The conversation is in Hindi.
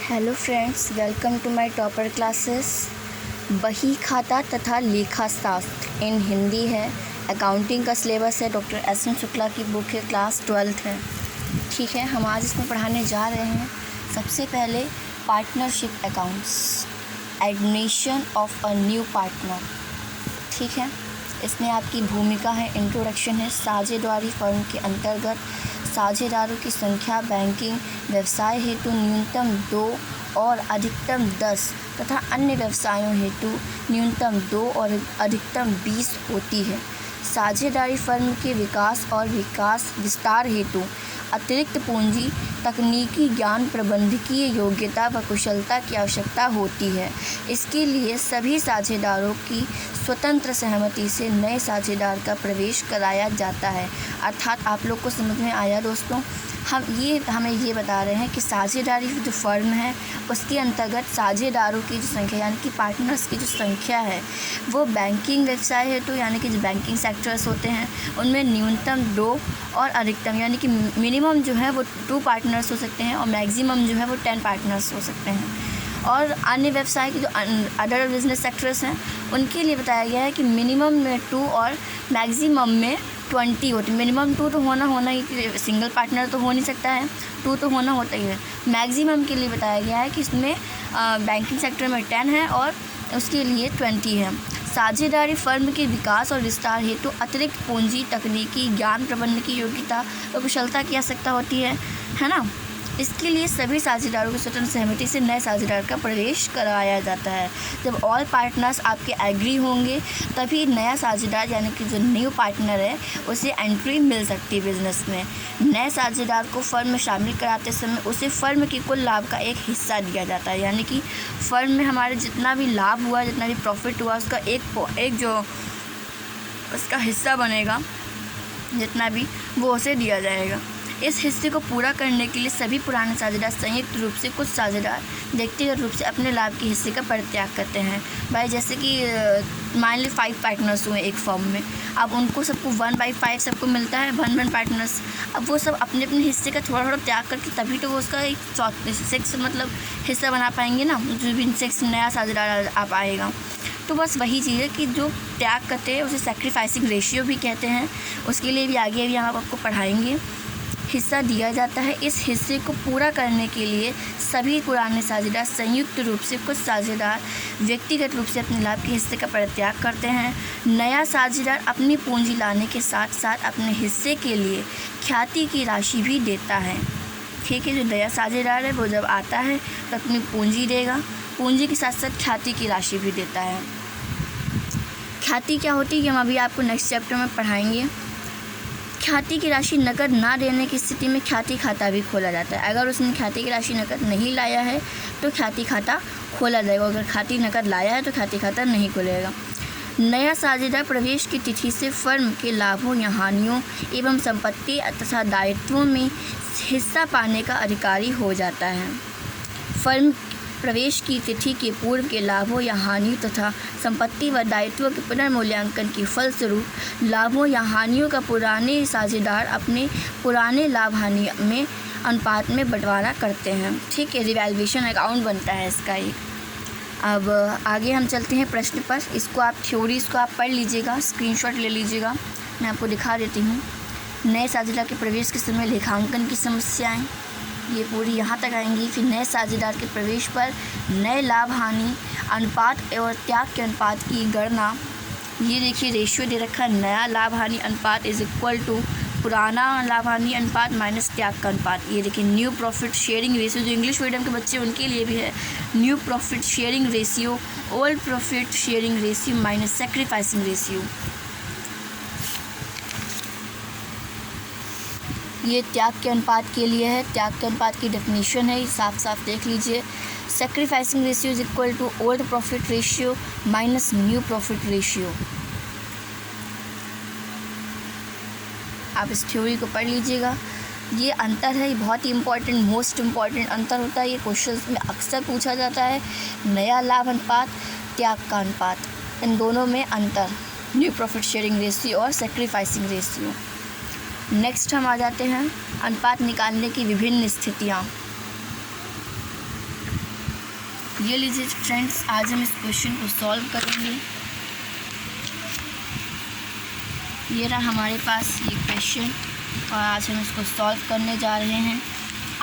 Hello friends, welcome to my topper classes. बही खाता तथा लेखा शास्त्र इन हिंदी है। अकाउंटिंग का सिलेबस है। Doctor SN. शुक्ला की बुक है। क्लास 12th है। ठीक है, हम आज इसमें पढ़ाने जा रहे हैं सबसे पहले partnership accounts, admission of a new partner. ठीक है, इसमें आपकी भूमिका है, इंट्रोडक्शन है। साझेदारी फर्म के अंतर्गत साझेदारों की संख्या बैंकिंग व्यवसाय हेतु न्यूनतम 2 और अधिकतम 10 तथा अन्य व्यवसायों हेतु न्यूनतम 2 और अधिकतम 20 होती है। साझेदारी फर्म के विकास और विस्तार हेतु अतिरिक्त पूंजी, तकनीकी ज्ञान, प्रबंधकीय योग्यता व कुशलता की आवश्यकता होती है। इसके लिए सभी साझेदारों की स्वतंत्र सहमति से नए साझेदार का प्रवेश कराया जाता है। अर्थात आप लोग को समझ में आया दोस्तों, हमें ये बता रहे हैं कि साझेदारी जो फर्म है उसके अंतर्गत साझेदारों की जो संख्या यानी कि पार्टनर्स की जो संख्या है वो बैंकिंग व्यवसाय है तो यानी कि जो बैंकिंग सेक्टर्स होते हैं उनमें न्यूनतम 2 और अधिकतम यानी कि मिनिमम जो है वो 2 पार्टनर्स हो सकते हैं और मैक्सिमम जो है वो 10 पार्टनर्स हो सकते हैं। और अन्य व्यवसाय के जो अदर बिजनेस सेक्टर्स हैं उनके लिए बताया गया है कि मिनिमम में 2 और मैक्सिमम में 20 होती। मिनिमम 2 तो होना ही, सिंगल पार्टनर तो हो नहीं सकता है, 2 तो होना होता ही है। मैक्सिमम के लिए बताया गया है कि इसमें बैंकिंग सेक्टर में 10 है और उसके लिए 20 है। साझेदारी फर्म के विकास और विस्तार हेतु अतिरिक्त पूंजी, तकनीकी ज्ञान, प्रबंधन की योग्यता और कुशलता की आवश्यकता होती है ना। इसके लिए सभी साझेदारों की स्वतंत्र सहमति से नए साझेदार का प्रवेश कराया जाता है। जब ऑल पार्टनर्स आपके एग्री होंगे तभी नया साझेदार यानी कि जो न्यू पार्टनर है उसे एंट्री मिल सकती है बिजनेस में। नए साझेदार को फर्म में शामिल कराते समय उसे फर्म के कुल लाभ का एक हिस्सा दिया जाता है। यानी कि फर्म में हमारे जितना भी लाभ हुआ, जितना भी प्रॉफिट हुआ उसका एक जो उसका हिस्सा बनेगा जितना भी वो उसे दिया जाएगा। इस हिस्से को पूरा करने के लिए सभी पुराने साझेदार संयुक्त रूप से, कुछ साझेदार व्यक्तिगत रूप से अपने लाभ के हिस्से का परित्याग करते हैं। भाई जैसे कि मान ली 5 पार्टनर्स हुए एक फर्म में, अब उनको सबको 1/5 सबको मिलता है, 1 पार्टनर्स। अब वो सब अपने अपने हिस्से का थोड़ा थोड़ा त्याग करके तभी तो वो उसका एक 6 मतलब हिस्सा बना पाएंगे ना, जो भी 6 नया साझेदार आप आएगा। तो बस वही चीज़ है कि जो त्याग करते हैं उसे सैक्रिफाइसिंग रेशियो भी कहते हैं। उसके लिए भी आगे भी हम आपको पढ़ाएंगे। हिस्सा दिया जाता है। इस हिस्से को पूरा करने के लिए सभी पुराने साझेदार संयुक्त रूप से, कुछ साझेदार व्यक्तिगत रूप से अपने लाभ के हिस्से का परित्याग करते हैं। नया साझेदार अपनी पूंजी लाने के साथ साथ अपने हिस्से के लिए ख्याति की राशि भी देता है। ठीक है, जो नया साझेदार है वो जब आता है तो अपनी पूंजी देगा, पूंजी के साथ साथ ख्याति की राशि भी देता है। ख्याति क्या होती है हम अभी आपको नेक्स्ट चैप्टर में पढ़ाएंगे। ख्याति की राशि नकद ना देने की स्थिति में ख्याति खाता भी खोला जाता है। अगर उसने ख्याति की राशि नकद नहीं लाया है तो ख्याति खाता खोला जाएगा। अगर ख्याति नकद लाया है तो ख्याति खाता नहीं खोलेगा। नया साझेदार प्रवेश की तिथि से फर्म के लाभों या हानियों एवं संपत्ति तथा दायित्वों में हिस्सा पाने का अधिकारी हो जाता है। फर्म प्रवेश की तिथि के पूर्व के लाभों या हानि तथा संपत्ति व दायित्वों के पुनर्मूल्यांकन के फलस्वरूप लाभों या हानियों का पुराने साझेदार अपने पुराने लाभ हानि में अनुपात में बंटवारा करते हैं। ठीक है, रिवैल्यूएशन अकाउंट बनता है इसका एक। अब आगे हम चलते हैं प्रश्न पर। इसको आप थ्योरीज को आप पढ़ लीजिएगा, स्क्रीनशॉट ले लीजिएगा, मैं आपको दिखा देती हूँ। नए साझेदार के प्रवेश के समय लेखांकन की समस्याएँ ये पूरी यहाँ तक आएंगी। फिर नए साझेदार के प्रवेश पर नए लाभ हानि अनुपात और त्याग के अनुपात की गणना। ये देखिए रेशियो दे रखा है, नया लाभ हानि अनुपात इज इक्वल टू पुराना लाभ हानि अनुपात माइनस त्याग का अनुपात। ये देखिए न्यू प्रॉफिट शेयरिंग रेशियो, जो इंग्लिश मीडियम के बच्चे उनके लिए भी है। New profit sharing ratio, old profit sharing ratio minus sacrificing ratio. ये त्याग के अनुपात के लिए है। त्याग के अनुपात की डेफिनेशन है, साफ साफ देख लीजिए। Sacrificing ratio is equal to old profit ratio minus new profit ratio. आप इस थ्योरी को पढ़ लीजिएगा। ये अंतर है, ये बहुत ही इंपॉर्टेंट, मोस्ट इम्पॉर्टेंट अंतर होता है। ये क्वेश्चन में अक्सर पूछा जाता है। नया लाभ अनुपात, त्याग का अनुपात, इन दोनों में अंतर, न्यू प्रॉफिट शेयरिंग रेशियो और सैक्रिफाइसिंग रेशियो। नेक्स्ट हम आ जाते हैं अनुपात निकालने की विभिन्न स्थितियाँ। ये लीजिए फ्रेंड्स, आज हम इस क्वेश्चन को सॉल्व करेंगे। ये रहा हमारे पास ये क्वेश्चन और आज हम इसको सॉल्व करने जा रहे हैं।